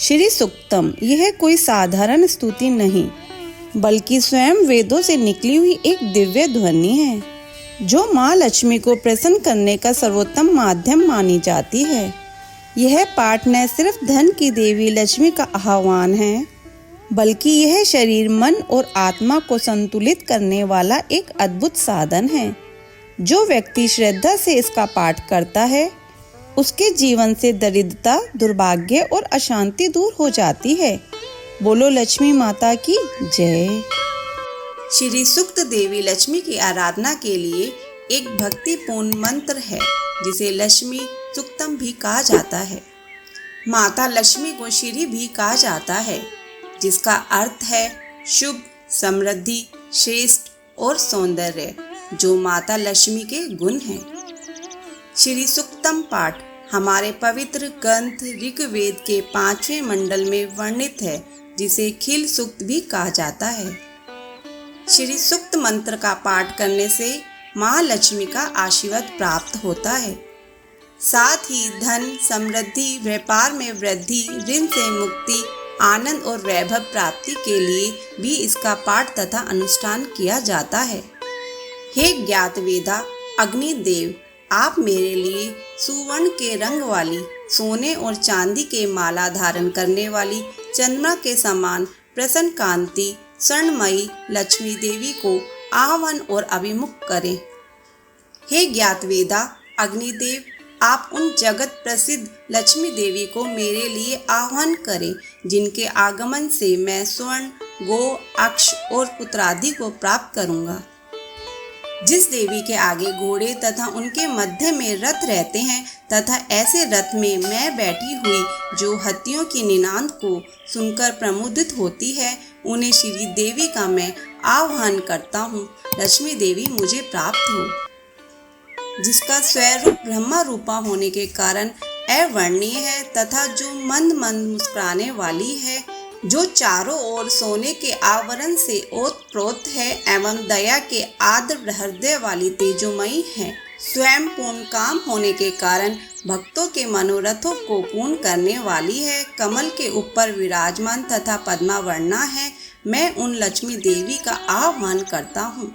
श्री सूक्तम यह कोई साधारण स्तुति नहीं, बल्कि स्वयं वेदों से निकली हुई एक दिव्य ध्वनि है, जो माँ लक्ष्मी को प्रसन्न करने का सर्वोत्तम माध्यम मानी जाती है। यह पाठ न सिर्फ धन की देवी लक्ष्मी का आह्वान है, बल्कि यह शरीर, मन और आत्मा को संतुलित करने वाला एक अद्भुत साधन है। जो व्यक्ति श्रद्धा से इसका पाठ करता है, उसके जीवन से दरिद्रता, दुर्भाग्य और अशांति दूर हो जाती है। बोलो लक्ष्मी माता की जय। श्री सूक्त देवी लक्ष्मी की आराधना के लिए एक भक्तिपूर्ण मंत्र है, जिसे लक्ष्मी सूक्तम भी कहा जाता है। माता लक्ष्मी को श्री भी कहा जाता है, जिसका अर्थ है शुभ, समृद्धि, श्रेष्ठ और सौंदर्य, जो माता लक्ष्मी के गुण हैं। श्री सूक्तम पाठ हमारे पवित्र ग्रंथ ऋग्वेद के 5वें मंडल में वर्णित है, जिसे खिल सूक्त भी कहा जाता है। श्री सूक्त मंत्र का पाठ करने से माँ लक्ष्मी का आशीर्वाद प्राप्त होता है। साथ ही धन, समृद्धि, व्यापार में वृद्धि, ऋण से मुक्ति, आनंद और वैभव प्राप्ति के लिए भी इसका पाठ तथा अनुष्ठान किया जाता है। हे ज्ञात वेदा अग्निदेव, आप मेरे लिए सुवर्ण के रंग वाली, सोने और चांदी के माला धारण करने वाली, चंद्रमा के समान प्रसन्न कांति स्वर्णमयी लक्ष्मी देवी को आह्वान और अभिमुख करें। हे ज्ञात वेदा अग्निदेव, आप उन जगत प्रसिद्ध लक्ष्मी देवी को मेरे लिए आह्वान करें, जिनके आगमन से मैं स्वर्ण, गो, अक्ष और पुत्रादि को प्राप्त करूंगा। जिस देवी के आगे घोड़े तथा उनके मध्य में रथ रहते हैं, तथा ऐसे रथ में मैं बैठी हुई, जो हाथियों की निनाद को सुनकर प्रमुदित होती है, उन्हें श्री देवी का मैं आह्वान करता हूँ। लक्ष्मी देवी मुझे प्राप्त हो, जिसका स्वरूप ब्रह्मा रूपा होने के कारण अवर्णनीय है, तथा जो मंद मंद मुस्कुराने वाली है, जो चारों ओर सोने के आवरण से ओतप्रोत है एवं दया के आर्द्र हृदय वाली तेजोमयी है। स्वयं पूर्ण काम होने के कारण भक्तों के मनोरथों को पूर्ण करने वाली है। कमल के ऊपर विराजमान तथा पद्मावर्णा है। मैं उन लक्ष्मी देवी का आह्वान करता हूँ।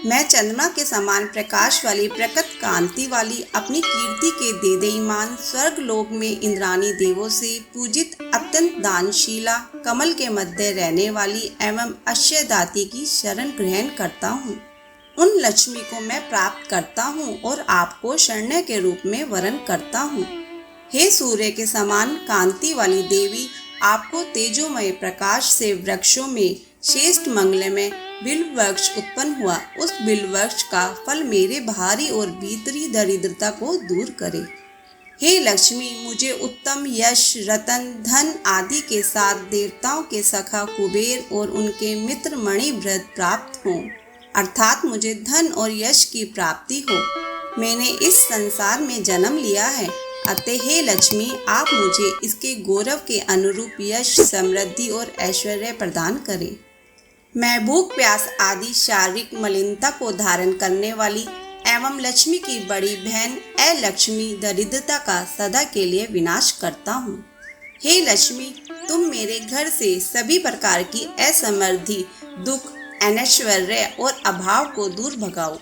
मैं चंद्रमा के समान प्रकाश वाली, प्रकट कांति वाली, अपनी कीर्ति के देदीमान, स्वर्ग लोक में इंद्रानी देवों से पूजित, अत्यंत दानशीला, कमल के मध्य रहने वाली एवं अक्षयदाती की शरण ग्रहण करता हूँ। उन लक्ष्मी को मैं प्राप्त करता हूँ और आपको शरण्य के रूप में वरण करता हूँ। हे सूर्य के समान कांति वाली देवी, आपको तेजोमय प्रकाश से वृक्षों में श्रेष्ठ मंगलमय बिल्व वृक्ष उत्पन्न हुआ। उस बिल्व वृक्ष का फल मेरे बाहरी और भीतरी दरिद्रता को दूर करे। हे लक्ष्मी, मुझे उत्तम यश, रतन, धन आदि के साथ देवताओं के सखा कुबेर और उनके मित्र मणिभृत प्राप्त हो, अर्थात मुझे धन और यश की प्राप्ति हो। मैंने इस संसार में जन्म लिया है, अतः हे लक्ष्मी, आप मुझे इसके गौरव के अनुरूप यश, समृद्धि और ऐश्वर्य प्रदान करें। मैं भूख, प्यास आदि शारीरिक मलिनता को धारण करने वाली एवं लक्ष्मी की बड़ी बहन अलक्ष्मी दरिद्रता का सदा के लिए विनाश करता हूँ। हे लक्ष्मी, तुम मेरे घर से सभी प्रकार की असमृद्धि, दुख, अनैश्वर्य और अभाव को दूर भगाओ।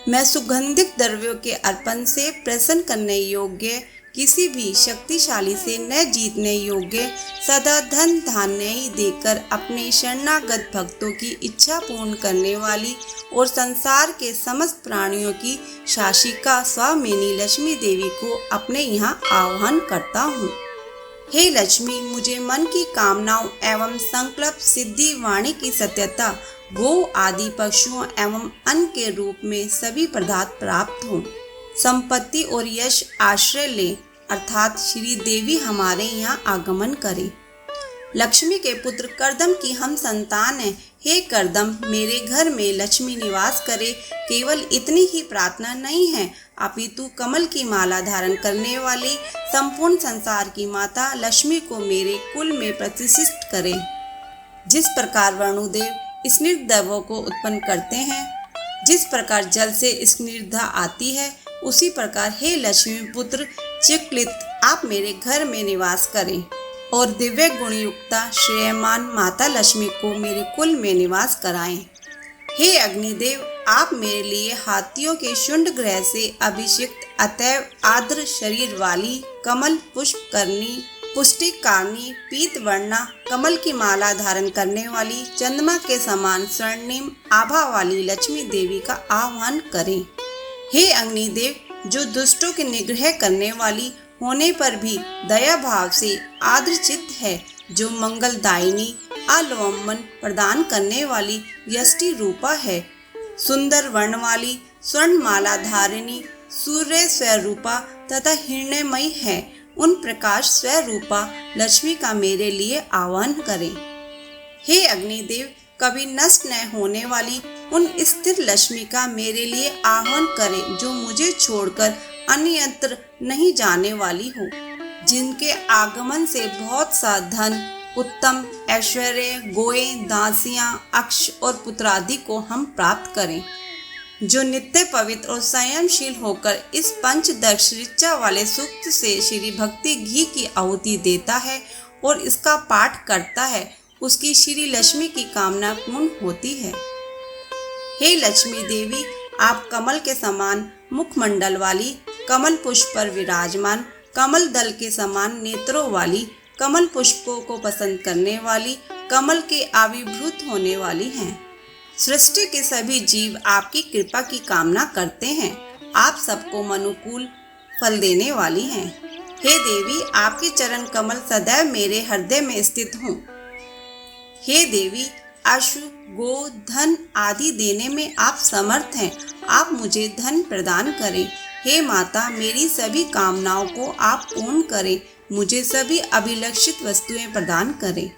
मैं सुगंधित द्रव्यों के अर्पण से प्रसन्न करने योग्य, किसी भी शक्तिशाली से न जीतने योग्य, सदा धन धान्य ही देकर अपने शरणागत भक्तों की इच्छा पूर्ण करने वाली और संसार के समस्त प्राणियों की शासिका स्वामिनी लक्ष्मी देवी को अपने यहाँ आह्वान करता हूँ। हे लक्ष्मी, मुझे मन की कामनाओं एवं संकल्प सिद्धि, वाणी की सत्यता, गो आदि पशुओं एवं अन्न के रूप में सभी पदार्थ प्राप्त हो। संपत्ति और यश आश्रय ले, अर्थात श्री देवी हमारे यहाँ आगमन करे। लक्ष्मी के पुत्र करदम की हम संतान हैं। हे करदम, मेरे घर में लक्ष्मी निवास करे। केवल इतनी ही प्रार्थना नहीं है, अपितु कमल की माला धारण करने वाली संपूर्ण संसार की माता लक्ष्मी को मेरे कुल में प्रतिष्ठित करे। जिस प्रकार वरुणदेव स्निग्धों को उत्पन्न करते हैं, जिस प्रकार जल से स्निग्धता आती है, उसी प्रकार हे लक्ष्मी पुत्र चिक्लित, आप मेरे घर में निवास करें। और दिव्य गुणयुक्ता श्रेयमान माता लक्ष्मी को मेरे कुल में निवास कराएं। हे अग्निदेव, आप मेरे लिए हाथियों के शुंड ग्रह से अभिषिक्त अतएव आर्द्र शरीर वाली कमल पुष्प करनी पुष्टिकारणी पीत वर्णा कमल की माला धारण करने वाली चंद्रमा के समान स्वर्णिम आभा वाली लक्ष्मी देवी का आह्वान करें। हे अग्निदेव, जो दुष्टों के निग्रह करने वाली होने पर भी दया भाव से आर्द्रचित्त है, जो मंगलदायिनी अवलंबन प्रदान करने वाली यष्टि रूपा है, सुंदर वर्ण वाली स्वर्ण माला धारिणी सूर्य स्वरूपा तथा हिरण्यमयी है, उन प्रकाश स्वरूपा लक्ष्मी का मेरे लिए आह्वान करें। हे अग्निदेव, कभी नष्ट न होने वाली उन स्थिर लक्ष्मी का मेरे लिए आह्वान करें, जो मुझे छोड़कर अन्यत्र नहीं जाने वाली हो, जिनके आगमन से बहुत सा धन, उत्तम ऐश्वर्य, गोए, दासियां, अक्ष और पुत्रादि को हम प्राप्त करें, जो नित्य पवित्र और संयमशील होकर इस पंचदश ऋचा वाले सूक्त से श्री भक्ति घी की आहुति देता है और इसका पाठ करता है, उसकी श्री लक्ष्मी की कामना पूर्ण होती है। हे लक्ष्मी देवी, आप कमल के समान मुखमंडल वाली, कमल पुष्प पर विराजमान, कमल दल के समान नेत्रों वाली, कमल पुष्पों को पसंद करने वाली, कमल के आविर्भूत होने वाली हैं। सृष्टि के सभी जीव आपकी कृपा की कामना करते हैं। आप सबको अनुकूल फल देने वाली हैं। हे देवी, आपके चरण कमल सदैव मेरे हृदय में स्थित हों। हे देवी, अश्व, गो, धन आदि देने में आप समर्थ हैं। आप मुझे धन प्रदान करें। हे माता, मेरी सभी कामनाओं को आप पूर्ण करें। मुझे सभी अभिलषित वस्तुएं प्रदान करें।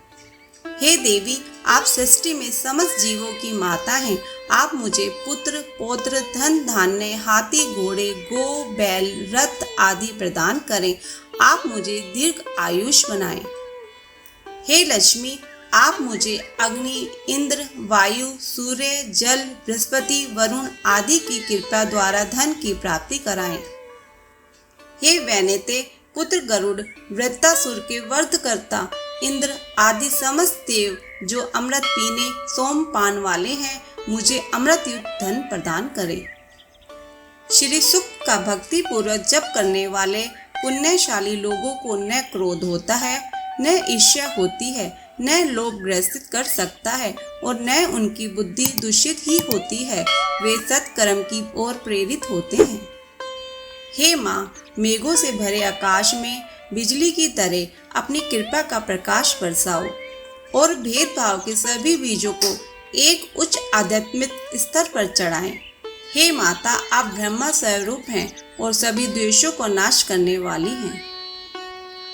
हे देवी, आप सृष्टि में समस्त जीवों की माता हैं। आप मुझे पुत्र, पौत्र, धन, धान्य, हाथी, घोड़े, गो, बैल, रथ आदि प्रदान करें। आप मुझे दीर्घ आयुष बनाएं। हे लक्ष्मी, आप मुझे अग्नि, इंद्र, वायु, सूर्य, जल, बृहस्पति, वरुण आदि की कृपा द्वारा धन की प्राप्ति कराएं। हे वैनेते, पुत्र गरुड़, वृत्तासुर के वधकर्ता इंद्र आदि समस्त देव जो अमृत पीने सोमपान वाले हैं, मुझे अमृत युक्त धन प्रदान करें। श्री सुख का भक्ति पूर्वक जप करने वाले पुण्यशाली लोगों को न क्रोध होता है, न ईर्ष्या होती है, न लोभ ग्रसित कर सकता है और न उनकी बुद्धि दूषित ही होती है। वे सत्कर्म की ओर प्रेरित होते हैं। हे माँ, मेघों से भरे आकाश में बिजली की तरह अपनी कृपा का प्रकाश बरसाओ और भेदभाव के सभी बीजों को एक उच्च आध्यात्मिक स्तर पर चढ़ाएं। हे माता, आप ब्रह्मा स्वरूप हैं और सभी द्वेषों को नाश करने वाली हैं।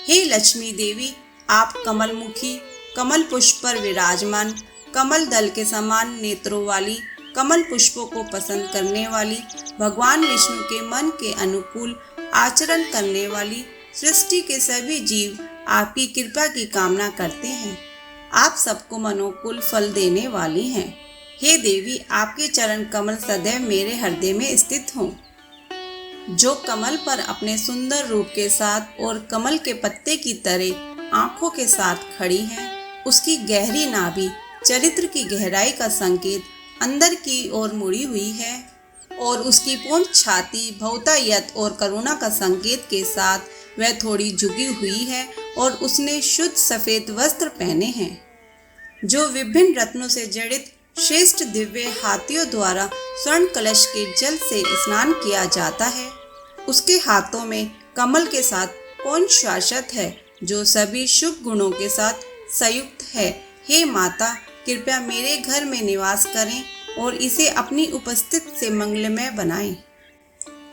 हे लक्ष्मी देवी, आप कमलमुखी, कमल पुष्प पर विराजमान, कमल दल के समान नेत्रों वाली, कमल पुष्पों को पसंद करने वाली, भगवान विष्णु के मन के अनुकूल आचरण करने वाली, सृष्टि के सभी जीव आपकी कृपा की कामना करते हैं। आप सबको मनोकुल फल देने वाली हैं। हे देवी, आपके चरण कमल सदैव मेरे हृदय में स्थित हों। जो कमल पर अपने सुंदर रूप के साथ और कमल के पत्ते की तरह आंखों के साथ खड़ी है, उसकी गहरी नाभि चरित्र की गहराई का संकेत अंदर की ओर मुड़ी हुई है और उसकी पूर्ण छाती भौतायत और करुणा का संकेत के साथ वह थोड़ी झुकी हुई है और उसने शुद्ध सफेद वस्त्र पहने हैं। जो विभिन्न रत्नों से जड़ित श्रेष्ठ दिव्य हाथियों द्वारा स्वर्ण कलश के जल से स्नान किया जाता है, उसके हाथों में कमल के साथ कौन शाश्वत है, जो सभी शुभ गुणों के साथ संयुक्त है। हे माता, कृपया मेरे घर में निवास करें और इसे अपनी उपस्थिति से मंगलमय बनाएं।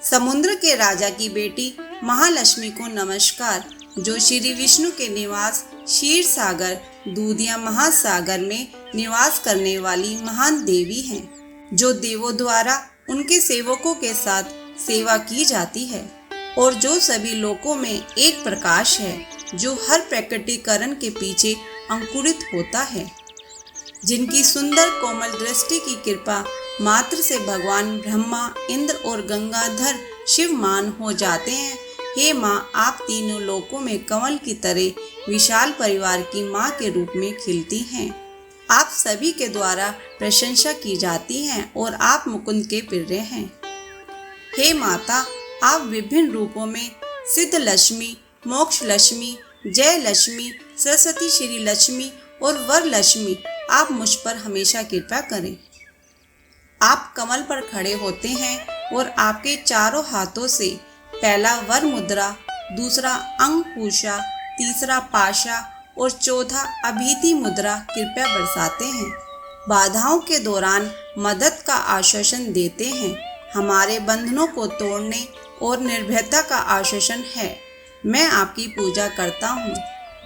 समुद्र के राजा की बेटी महालक्ष्मी को नमस्कार, जो श्री विष्णु के निवास क्षीर सागर दूधिया महासागर में निवास करने वाली महान देवी हैं, जो देवों द्वारा उनके सेवकों के साथ सेवा की जाती है और जो सभी लोकों में एक प्रकाश है, जो हर प्रकटीकरण के पीछे अंकुरित होता है, जिनकी सुंदर कोमल दृष्टि की कृपा मात्र से भगवान ब्रह्मा, इंद्र और गंगाधर शिव मान हो जाते हैं। हे माँ, आप तीनों लोकों में कमल की तरह विशाल परिवार की माँ के रूप में खिलती हैं। आप सभी के द्वारा प्रशंसा की जाती हैं और आप मुकुंद के प्रिय हैं। हे माता, आप विभिन्न रूपों में सिद्ध लक्ष्मी, मोक्ष लक्ष्मी, जय लक्ष्मी, सरस्वती श्री लक्ष्मी और वर लक्ष्मी, आप मुझ पर हमेशा कृपा करें। आप कमल पर खड़े होते हैं और आपके चारों हाथों से पहला वर मुद्रा, दूसरा अंकुशा, तीसरा पाशा और चौथा अभीति मुद्रा कृपया बरसाते हैं। बाधाओं के दौरान मदद का आश्वासन देते हैं। हमारे बंधनों को तोड़ने और निर्भयता का आश्वासन है। मैं आपकी पूजा करता हूँ।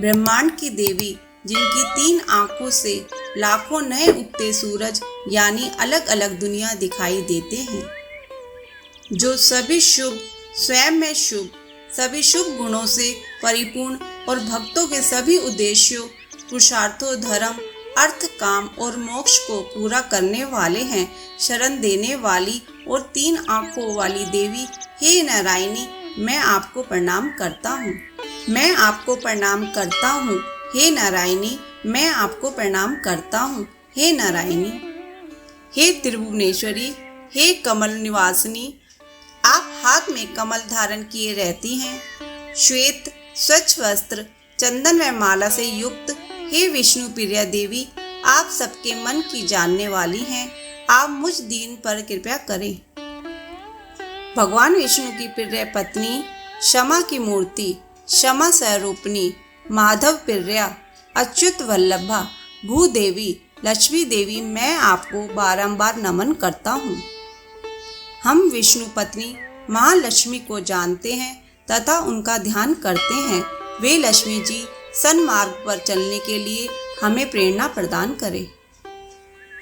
ब्रह्मांड की देवी, जिनकी 3 आंखों से लाखों नए उगते सूरज यानी अलग अलग दुनिया दिखाई देते हैं, जो सभी शुभ, स्वयं में शुभ, सभी शुभ गुणों से परिपूर्ण और भक्तों के सभी उद्देश्यों, पुरुषार्थों, धर्म, अर्थ, काम और मोक्ष को पूरा करने वाले हैं। शरण देने वाली और 3 आंखों वाली देवी, हे नारायणी, मैं आपको प्रणाम करता हूँ। मैं आपको प्रणाम करता हूँ। हे नारायणी, मैं आपको प्रणाम करता हूँ। हे नारायणी। हे त्रिभुवनेश्वरी, हे कमल निवासिनी, आप हाथ में कमल धारण किए रहती हैं। श्वेत स्वच्छ वस्त्र, चंदन व माला से युक्त, हे विष्णु प्रिया देवी, आप सबके मन की जानने वाली हैं। आप मुझ दीन पर कृपा करें। भगवान विष्णु की प्रिय पत्नी, क्षमा की मूर्ति, क्षमा स्वरूपिणी, माधव प्रिया, अच्युत वल्लभा, भूदेवी, लक्ष्मी देवी, मैं आपको बारंबार नमन करता हूँ। हम विष्णु पत्नी महालक्ष्मी को जानते हैं तथा उनका ध्यान करते हैं। वे लक्ष्मी जी सन्मार्ग पर चलने के लिए हमें प्रेरणा प्रदान करें।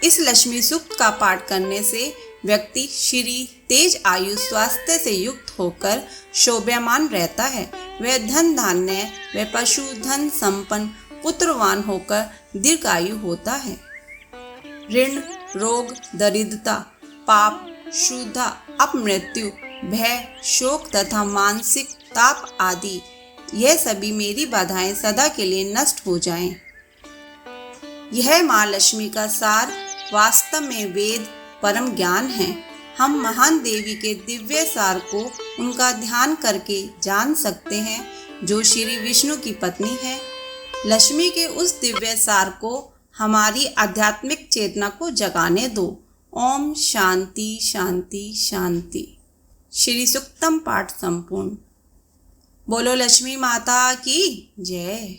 इस लक्ष्मी सूक्त का पाठ करने से व्यक्ति श्री तेज आयु स्वास्थ्य से युक्त होकर शोभायमान रहता है। वह धन धान्य व पशु धन संपन्न पुत्रवान होकर दीर्घायु होता है। ऋण, रोग, दरिद्रता, पाप, शुद्धा, अपमृत्यु, भय, शोक तथा मानसिक ताप आदि, यह सभी मेरी बाधाएं सदा के लिए नष्ट हो जाएं। यह माँ लक्ष्मी का सार वास्तव में वेद परम ज्ञान है। हम महान देवी के दिव्य सार को उनका ध्यान करके जान सकते हैं, जो श्री विष्णु की पत्नी है। लक्ष्मी के उस दिव्य सार को हमारी आध्यात्मिक चेतना को जगाने दो। ओम शांति शांति शांति। श्री सूक्तम पाठ संपूर्ण। बोलो लक्ष्मी माता की जय।